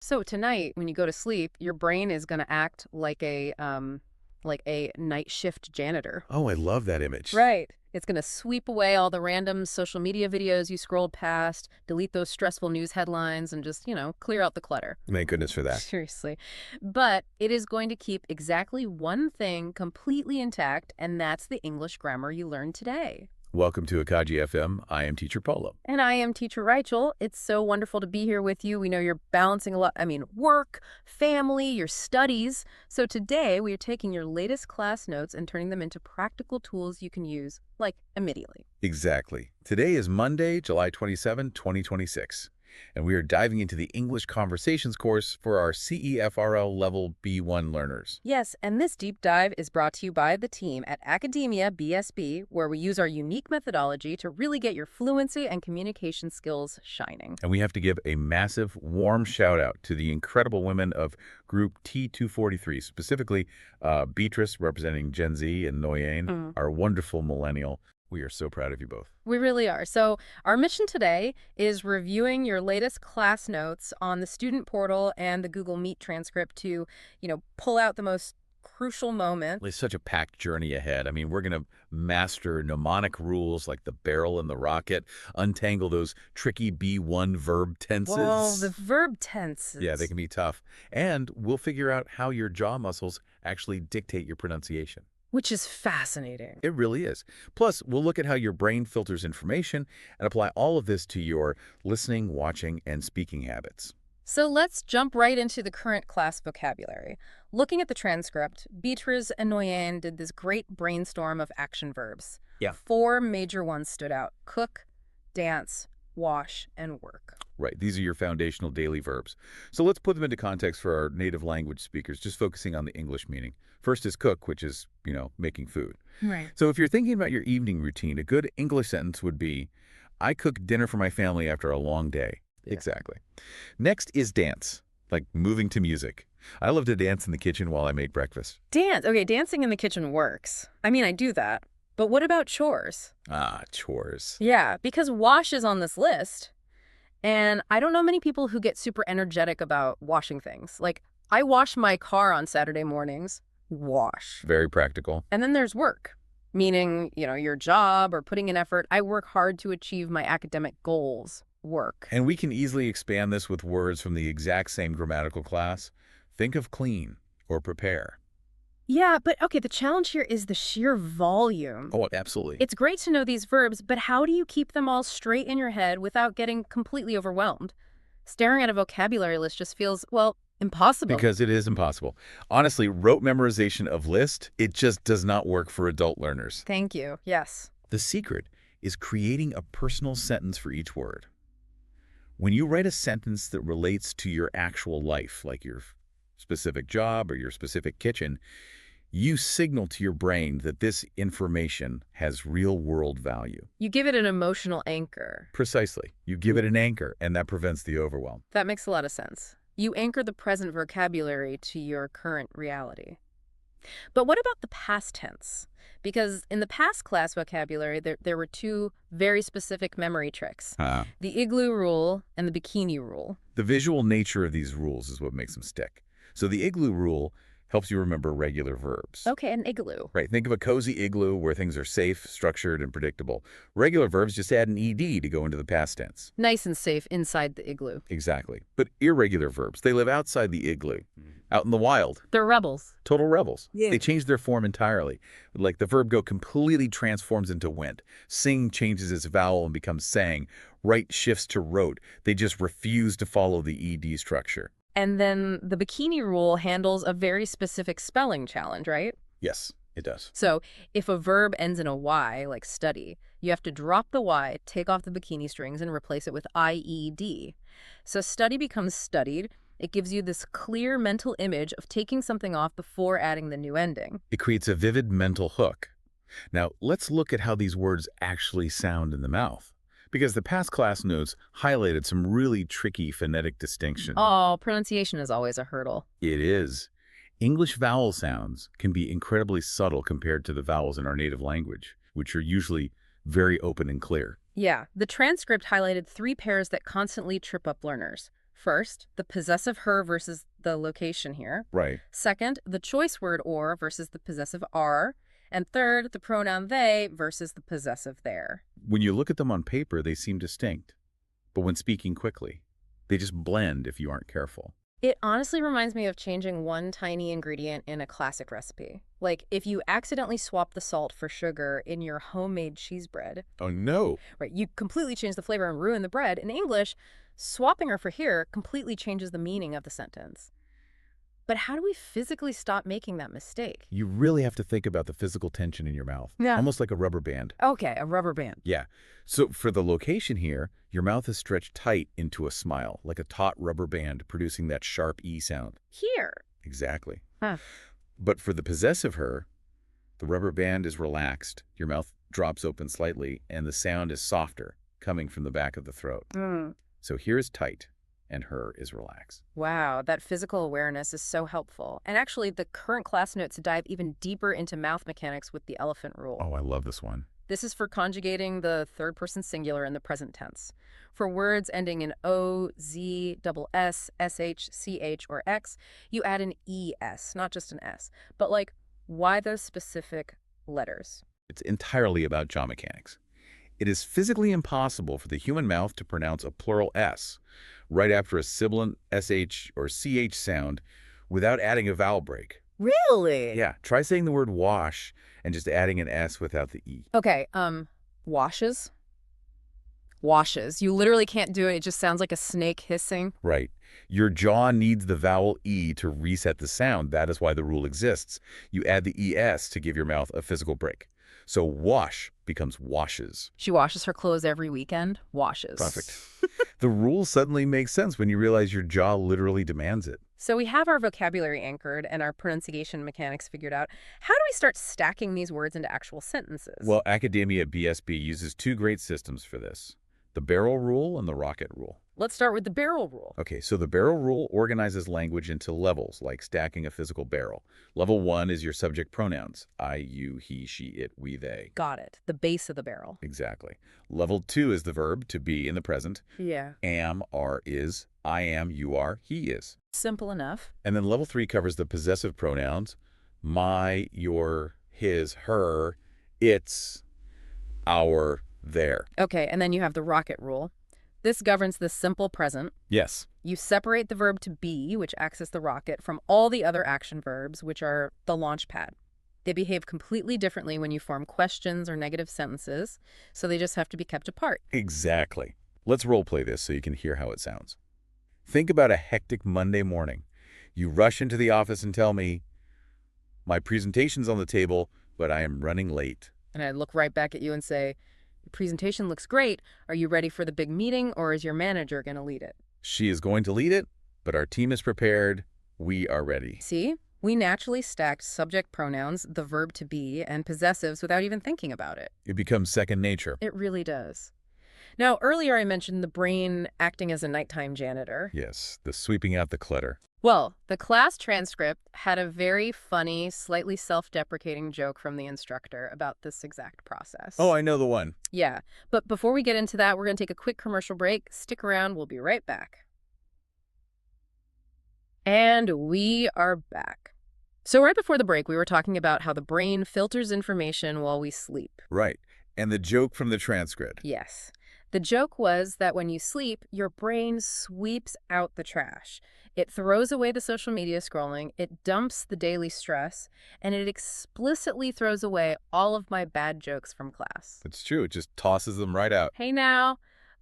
So tonight, when you go to sleep, your brain is going to act like a night shift janitor. Oh, I love that image. Right. It's going to sweep away all the random social media videos you scrolled past, delete those stressful news headlines, and just, clear out the clutter. Thank goodness for that. Seriously. But it is going to keep exactly one thing completely intact, and that's the English grammar you learned today. Welcome to Acad FM. I am Teacher Polo. And I am Teacher Rachel. It's so wonderful to be here with you. We know you're balancing a lot, work, family, your studies. So today we are taking your latest class notes and turning them into practical tools you can use, immediately. Exactly. Today is Monday, July 27, 2026. And we are diving into the English Conversations course for our CEFRL Level B1 learners. Yes, and this deep dive is brought to you by the team at Academia BSB, where we use our unique methodology to really get your fluency and communication skills shining. And we have to give a massive, warm shout out to the incredible women of Group T243, specifically Beatrice, representing Gen Z, and Nguyen, our wonderful millennial. We are so proud of you both. We really are. So our mission today is reviewing your latest class notes on the student portal and the Google Meet transcript to, pull out the most crucial moment. It's such a packed journey ahead. We're going to master mnemonic rules like the barrel and the rocket, untangle those tricky B1 verb tenses. Well, the verb tenses. Yeah, they can be tough. And we'll figure out how your jaw muscles actually dictate your pronunciation. Which is fascinating. It really is. Plus, we'll look at how your brain filters information and apply all of this to your listening, watching, and speaking habits. So let's jump right into the current class vocabulary. Looking at the transcript, Beatrice and Nguyen did this great brainstorm of action verbs. Yeah. 4 major ones stood out: cook, dance, wash, and work. Right. These are your foundational daily verbs. So let's put them into context for our native language speakers, just focusing on the English meaning. First is cook, which is, making food. Right. So if you're thinking about your evening routine, a good English sentence would be, I cook dinner for my family after a long day. Yeah. Exactly. Next is dance, like moving to music. I love to dance in the kitchen while I make breakfast. Dance. Okay, dancing in the kitchen works. I do that. But what about chores? Ah, chores. Yeah, because wash is on this list. And I don't know many people who get super energetic about washing things. I wash my car on Saturday mornings. Wash. Very practical. And then there's work, meaning, your job or putting in effort. I work hard to achieve my academic goals. Work. And we can easily expand this with words from the exact same grammatical class. Think of clean or prepare. Yeah, but okay, the challenge here is the sheer volume. Oh, absolutely. It's great to know these verbs, but how do you keep them all straight in your head without getting completely overwhelmed? Staring at a vocabulary list just feels, impossible. Because it is impossible. Honestly, rote memorization of list, it just does not work for adult learners. Thank you. Yes. The secret is creating a personal sentence for each word. When you write a sentence that relates to your actual life, like your specific job or your specific kitchen, you signal to your brain that this information has real-world value. You give it an emotional anchor. Precisely. You give it an anchor, and that prevents the overwhelm. That makes a lot of sense. You anchor the present vocabulary to your current reality. But what about the past tense? Because in the past class vocabulary, there were 2 very specific memory tricks. The igloo rule and the bikini rule. The visual nature of these rules is what makes them stick. So the igloo rule helps you remember regular verbs. Okay, an igloo. Right. Think of a cozy igloo where things are safe, structured, and predictable. Regular verbs just add an ED to go into the past tense. Nice and safe inside the igloo. Exactly. But irregular verbs, they live outside the igloo, out in the wild. They're rebels. Total rebels. Yeah. They change their form entirely. Like the verb go completely transforms into went. Sing changes its vowel and becomes sang. Write shifts to wrote. They just refuse to follow the ED structure. And then the bikini rule handles a very specific spelling challenge, right? Yes, it does. So if a verb ends in a Y, like study, you have to drop the Y, take off the bikini strings, and replace it with IED. So study becomes studied. It gives you this clear mental image of taking something off before adding the new ending. It creates a vivid mental hook. Now, let's look at how these words actually sound in the mouth. Because the past class notes highlighted some really tricky phonetic distinctions. Oh, pronunciation is always a hurdle. It is. English vowel sounds can be incredibly subtle compared to the vowels in our native language, which are usually very open and clear. Yeah, the transcript highlighted 3 pairs that constantly trip up learners. First, the possessive her versus the location here. Right. Second, the choice word or versus the possessive are. And third, the pronoun they versus the possessive their. When you look at them on paper, they seem distinct. But when speaking quickly, they just blend if you aren't careful. It honestly reminds me of changing one tiny ingredient in a classic recipe. Like if you accidentally swap the salt for sugar in your homemade cheese bread. Oh, no. Right, you completely change the flavor and ruin the bread. In English, swapping her for here completely changes the meaning of the sentence. But how do we physically stop making that mistake? You really have to think about the physical tension in your mouth. Yeah. Almost like a rubber band. Okay, a rubber band. Yeah. So for the location here, your mouth is stretched tight into a smile, like a taut rubber band producing that sharp E sound. Here. Exactly. Huh. But for the possessive her, the rubber band is relaxed, your mouth drops open slightly, and the sound is softer, coming from the back of the throat. So here is tight, and her is relaxed. Wow, that physical awareness is so helpful. And actually, the current class notes dive even deeper into mouth mechanics with the elephant rule. Oh, I love this one. This is for conjugating the third-person singular in the present tense. For words ending in O, Z, double S, SH, CH, or X, you add an ES, not just an S. But like, why those specific letters? It's entirely about jaw mechanics. It is physically impossible for the human mouth to pronounce a plural S right after a sibilant SH or CH sound without adding a vowel break. Really? Yeah, try saying the word wash and just adding an S without the E. Okay, washes? Washes. You literally can't do it. It just sounds like a snake hissing. Right. Your jaw needs the vowel E to reset the sound. That is why the rule exists. You add the ES to give your mouth a physical break. So wash becomes washes. She washes her clothes every weekend. Washes. Perfect. The rule suddenly makes sense when you realize your jaw literally demands it. So we have our vocabulary anchored and our pronunciation mechanics figured out. How do we start stacking these words into actual sentences? Well, Academia BSB uses two great systems for this: the barrel rule and the rocket rule. Let's start with the barrel rule. Okay, so the barrel rule organizes language into levels, like stacking a physical barrel. Level 1 is your subject pronouns: I, you, he, she, it, we, they. Got it. The base of the barrel. Exactly. Level 2 is the verb, to be in the present: Yeah. am, are, is. I am, you are, he is. Simple enough. And then level 3 covers the possessive pronouns: my, your, his, her, its, our, their. Okay, and then you have the rocket rule. This governs the simple present. Yes. You separate the verb to be, which acts as the rocket, from all the other action verbs, which are the launch pad. They behave completely differently when you form questions or negative sentences, so they just have to be kept apart. Exactly. Let's role play this so you can hear how it sounds. Think about a hectic Monday morning. You rush into the office and tell me, my presentation's on the table, but I am running late. And I look right back at you and say, your presentation looks great. Are you ready for the big meeting, or is your manager going to lead it? She is going to lead it, but our team is prepared. We are ready. See? We naturally stacked subject pronouns, the verb to be, and possessives without even thinking about it. It becomes second nature. It really does. Now, earlier I mentioned the brain acting as a nighttime janitor. Yes, the sweeping out the clutter. Well, the class transcript had a very funny, slightly self-deprecating joke from the instructor about this exact process. Oh, I know the one. Yeah, but before we get into that, we're going to take a quick commercial break. Stick around. We'll be right back. And we are back. So right before the break, we were talking about how the brain filters information while we sleep. Right. And the joke from the transcript. Yes. The joke was that when you sleep, your brain sweeps out the trash. It throws away the social media scrolling, it dumps the daily stress, and it explicitly throws away all of my bad jokes from class. It's true. It just tosses them right out. Hey now.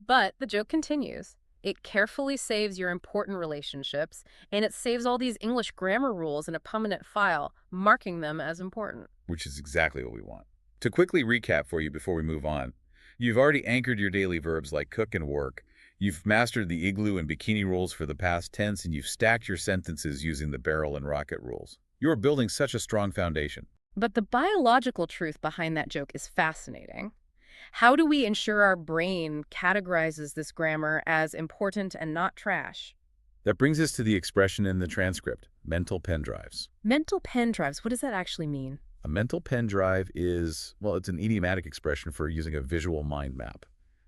But the joke continues. It carefully saves your important relationships, and it saves all these English grammar rules in a permanent file, marking them as important. Which is exactly what we want. To quickly recap for you before we move on, you've already anchored your daily verbs like cook and work. You've mastered the igloo and bikini rules for the past tense, and you've stacked your sentences using the barrel and rocket rules. You are building such a strong foundation. But the biological truth behind that joke is fascinating. How do we ensure our brain categorizes this grammar as important and not trash? That brings us to the expression in the transcript: mental pen drives. Mental pen drives, what does that actually mean? A mental pen drive is, well, it's an idiomatic expression for using a visual mind map.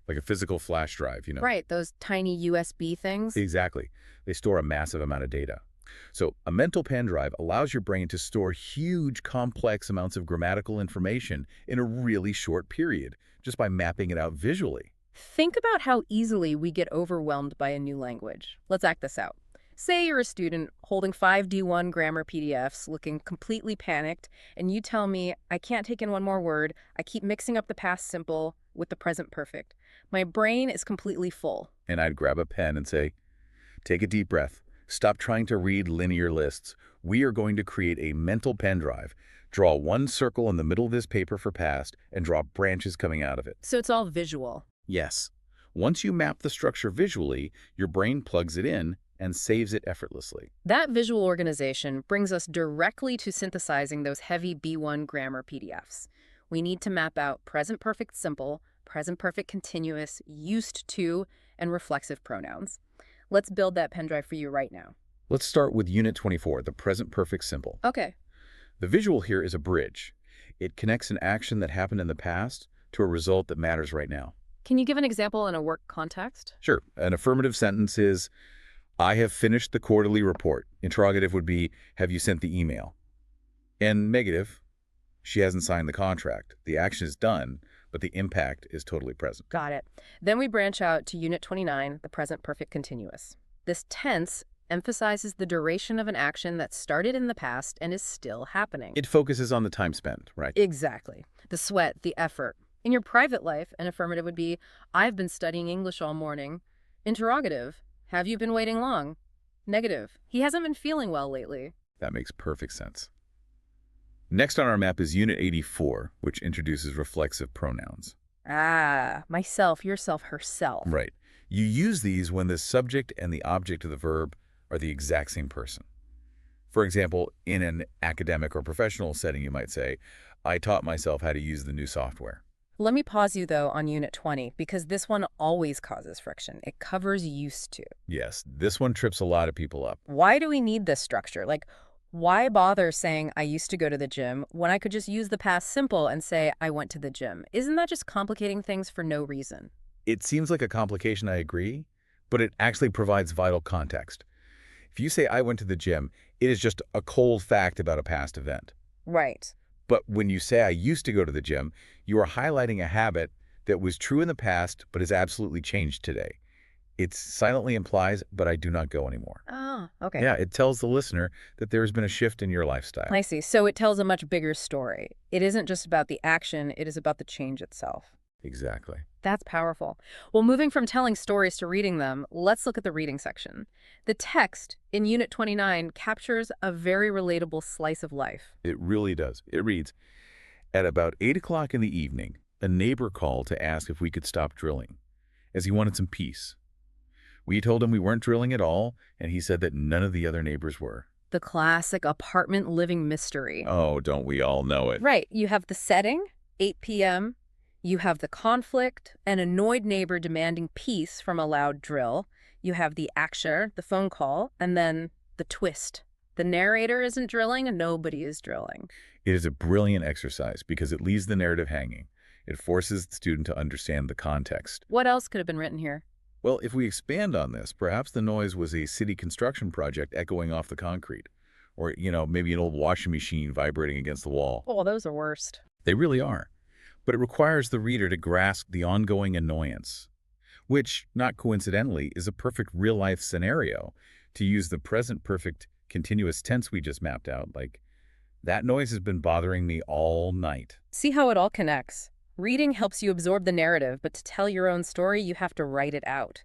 like a physical flash drive, Right, those tiny USB things. Exactly. They store a massive amount of data. So a mental pen drive allows your brain to store huge, complex amounts of grammatical information in a really short period, just by mapping it out visually. Think about how easily we get overwhelmed by a new language. Let's act this out. Say you're a student holding 5D1 grammar PDFs, looking completely panicked, and you tell me, I can't take in one more word, I keep mixing up the past simple with the present perfect. My brain is completely full. And I'd grab a pen and say, take a deep breath. Stop trying to read linear lists. We are going to create a mental pen drive. Draw one circle in the middle of this paper for past and draw branches coming out of it. So it's all visual. Yes. Once you map the structure visually, your brain plugs it in and saves it effortlessly. That visual organization brings us directly to synthesizing those heavy B1 grammar PDFs. We need to map out present perfect simple, present perfect continuous, used to, and reflexive pronouns. Let's build that pen drive for you right now. Let's start with Unit 24, the present perfect simple. Okay. The visual here is a bridge. It connects an action that happened in the past to a result that matters right now. Can you give an example in a work context? Sure. An affirmative sentence is, I have finished the quarterly report. Interrogative would be, have you sent the email? And negative, she hasn't signed the contract. The action is done, but the impact is totally present. Got it. Then we branch out to Unit 29, the present perfect continuous. This tense emphasizes the duration of an action that started in the past and is still happening. It focuses on the time spent, right? Exactly. The sweat, the effort. In your private life, an affirmative would be, I've been studying English all morning. Interrogative, have you been waiting long? Negative, he hasn't been feeling well lately. That makes perfect sense. Next on our map is Unit 84, which introduces reflexive pronouns. Ah, myself, yourself, herself. Right. You use these when the subject and the object of the verb are the exact same person. For example, in an academic or professional setting, you might say, I taught myself how to use the new software. Let me pause you, though, on Unit 20, because this one always causes friction. It covers used to. Yes, this one trips a lot of people up. Why do we need this structure? Like, why bother saying I used to go to the gym when I could just use the past simple and say I went to the gym? Isn't that just complicating things for no reason? It seems like a complication, I agree, but it actually provides vital context. If you say I went to the gym, it is just a cold fact about a past event. Right. But when you say I used to go to the gym, you are highlighting a habit that was true in the past but has absolutely changed today. It silently implies, but I do not go anymore. Oh, okay. Yeah, it tells the listener that there has been a shift in your lifestyle. I see. So it tells a much bigger story. It isn't just about the action, it is about the change itself. Exactly. That's powerful. Well, moving from telling stories to reading them, let's look at the reading section. The text in Unit 29 captures a very relatable slice of life. It really does. It reads, at about 8 o'clock in the evening, a neighbor called to ask if we could stop drilling, as he wanted some peace. We told him we weren't drilling at all, and he said that none of the other neighbors were. The classic apartment living mystery. Oh, don't we all know it? Right. You have the setting, 8 p.m., you have the conflict, an annoyed neighbor demanding peace from a loud drill. You have the action, the phone call, and then the twist. The narrator isn't drilling and nobody is drilling. It is a brilliant exercise because it leaves the narrative hanging. It forces the student to understand the context. What else could have been written here? Well, if we expand on this, perhaps the noise was a city construction project echoing off the concrete. Or, maybe an old washing machine vibrating against the wall. Oh, those are worst. They really are. But it requires the reader to grasp the ongoing annoyance, which, not coincidentally, is a perfect real-life scenario. To use the present perfect continuous tense we just mapped out, like, that noise has been bothering me all night. See how it all connects? Reading helps you absorb the narrative, but to tell your own story, you have to write it out.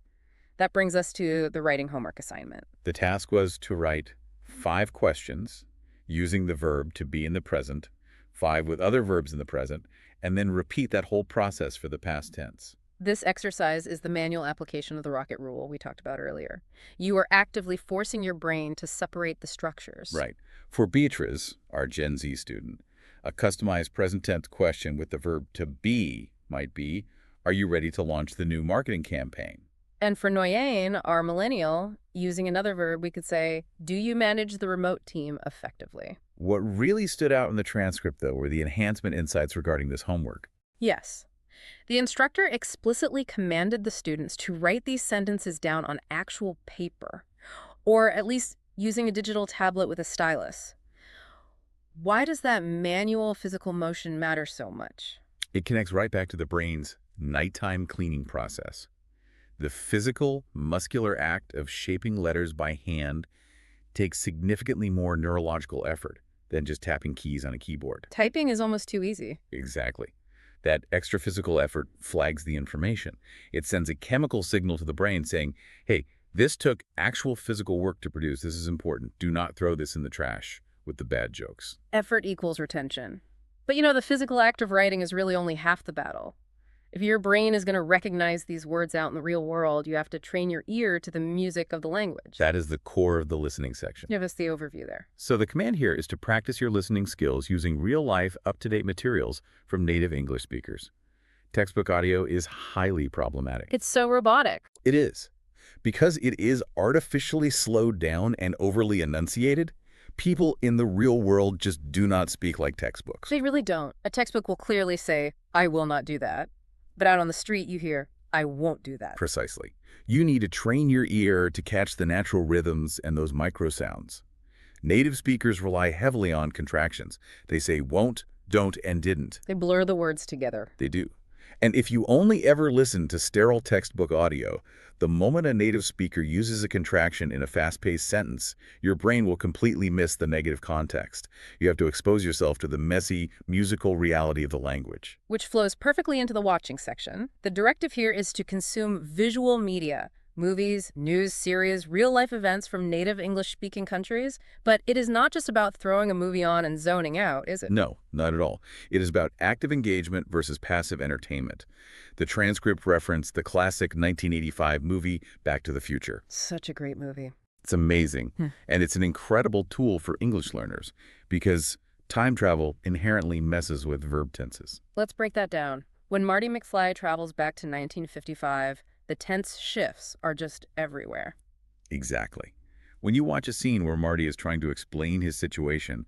That brings us to the writing homework assignment. The task was to write 5 questions using the verb to be in the present, 5 with other verbs in the present, and then repeat that whole process for the past tense. This exercise is the manual application of the rocket rule we talked about earlier. You are actively forcing your brain to separate the structures. Right. For Beatrice, our Gen Z student, a customized present tense question with the verb to be might be, are you ready to launch the new marketing campaign? And for Noyane, our millennial, using another verb, we could say, do you manage the remote team effectively? What really stood out in the transcript, though, were the enhancement insights regarding this homework. Yes. The instructor explicitly commanded the students to write these sentences down on actual paper, or at least using a digital tablet with a stylus. Why does that manual physical motion matter so much? It connects right back to the brain's nighttime cleaning process. The physical, muscular act of shaping letters by hand takes significantly more neurological effort than just tapping keys on a keyboard. Typing is almost too easy. Exactly. That extra physical effort flags the information. It sends a chemical signal to the brain saying, hey, this took actual physical work to produce. This is important. Do not throw this in the trash with the bad jokes. Effort equals retention. But the physical act of writing is really only half the battle. If your brain is going to recognize these words out in the real world, you have to train your ear to the music of the language. That is the core of the listening section. Give us the overview there. So the command here is to practice your listening skills using real-life, up-to-date materials from native English speakers. Textbook audio is highly problematic. It's so robotic. It is. Because it is artificially slowed down and overly enunciated, people in the real world just do not speak like textbooks. They really don't. A textbook will clearly say, I will not do that. But out on the street, you hear, I won't do that. Precisely. You need to train your ear to catch the natural rhythms and those micro sounds. Native speakers rely heavily on contractions. They say won't, don't, and didn't. They blur the words together. They do. And if you only ever listen to sterile textbook audio, the moment a native speaker uses a contraction in a fast-paced sentence, your brain will completely miss the negative context. You have to expose yourself to the messy, musical reality of the language. Which flows perfectly into the watching section. The directive here is to consume visual media, movies, news, series, real-life events from native English-speaking countries. But it is not just about throwing a movie on and zoning out, is it? No, not at all. It is about active engagement versus passive entertainment. The transcript referenced the classic 1985 movie Back to the Future. Such a great movie. It's amazing, and it's an incredible tool for English learners because time travel inherently messes with verb tenses. Let's break that down. When Marty McFly travels back to 1955, the tense shifts are just everywhere. Exactly. When you watch a scene where Marty is trying to explain his situation,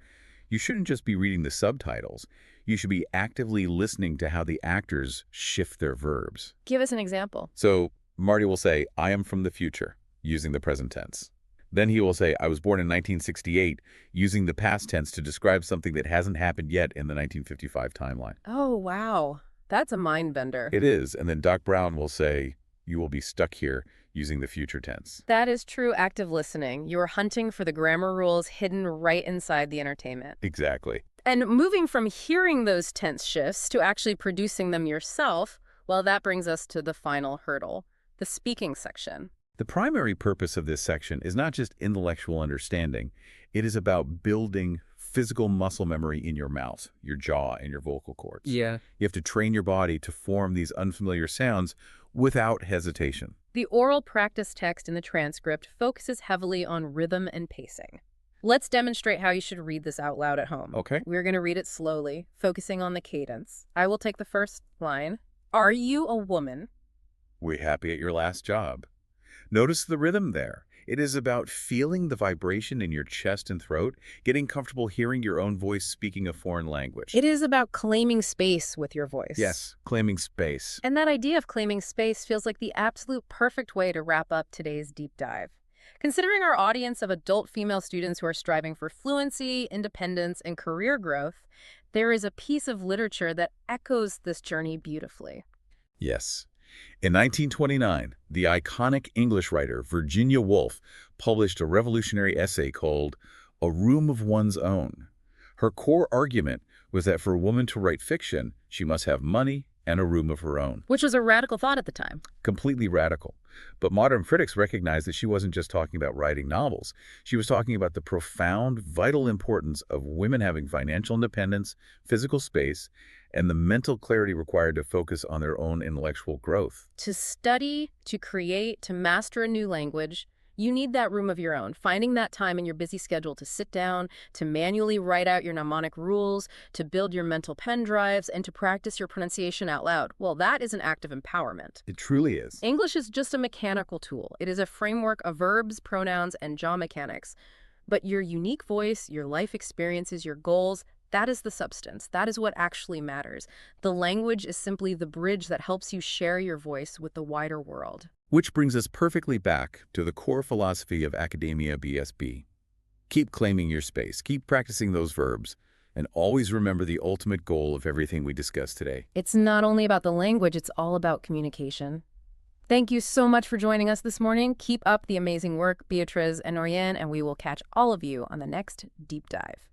you shouldn't just be reading the subtitles. You should be actively listening to how the actors shift their verbs. Give us an example. So Marty will say, I am from the future, using the present tense. Then he will say, I was born in 1968, using the past tense to describe something that hasn't happened yet in the 1955 timeline. Oh, wow. That's a mind bender. It is. And then Doc Brown will say, you will be stuck here, using the future tense. That is true active listening. You are hunting for the grammar rules hidden right inside the entertainment. Exactly. And moving from hearing those tense shifts to actually producing them yourself, well, that brings us to the final hurdle, the speaking section. The primary purpose of this section is not just intellectual understanding. It is about building physical muscle memory in your mouth, your jaw, and your vocal cords. Yeah. You have to train your body to form these unfamiliar sounds without hesitation. The oral practice text in the transcript focuses heavily on rhythm and pacing. Let's demonstrate how you should read this out loud at home. Okay. We're going to read it slowly, focusing on the cadence. I will take the first line. Are you a woman? We're happy at your last job. Notice the rhythm there. It is about feeling the vibration in your chest and throat, getting comfortable hearing your own voice speaking a foreign language. It is about claiming space with your voice. Yes, claiming space. And that idea of claiming space feels like the absolute perfect way to wrap up today's deep dive. Considering our audience of adult female students who are striving for fluency, independence, and career growth, there is a piece of literature that echoes this journey beautifully. Yes. In 1929, the iconic English writer Virginia Woolf published a revolutionary essay called A Room of One's Own. Her core argument was that for a woman to write fiction, she must have money and a room of her own. Which was a radical thought at the time. Completely radical. But modern critics recognized that she wasn't just talking about writing novels. She was talking about the profound, vital importance of women having financial independence, physical space, and the mental clarity required to focus on their own intellectual growth. To study, to create, to master a new language, you need that room of your own, finding that time in your busy schedule to sit down, to manually write out your mnemonic rules, to build your mental pen drives, and to practice your pronunciation out loud. Well, that is an act of empowerment. It truly is. English is just a mechanical tool. It is a framework of verbs, pronouns, and jaw mechanics. But your unique voice, your life experiences, your goals, That is the substance. That is what actually matters. The language is simply the bridge that helps you share your voice with the wider world. Which brings us perfectly back to the core philosophy of Academia BSB. Keep claiming your space, keep practicing those verbs, and always remember the ultimate goal of everything we discussed today. It's not only about the language, it's all about communication. Thank you so much for joining us this morning. Keep up the amazing work, Beatriz and Oriane, and we will catch all of you on the next Deep Dive.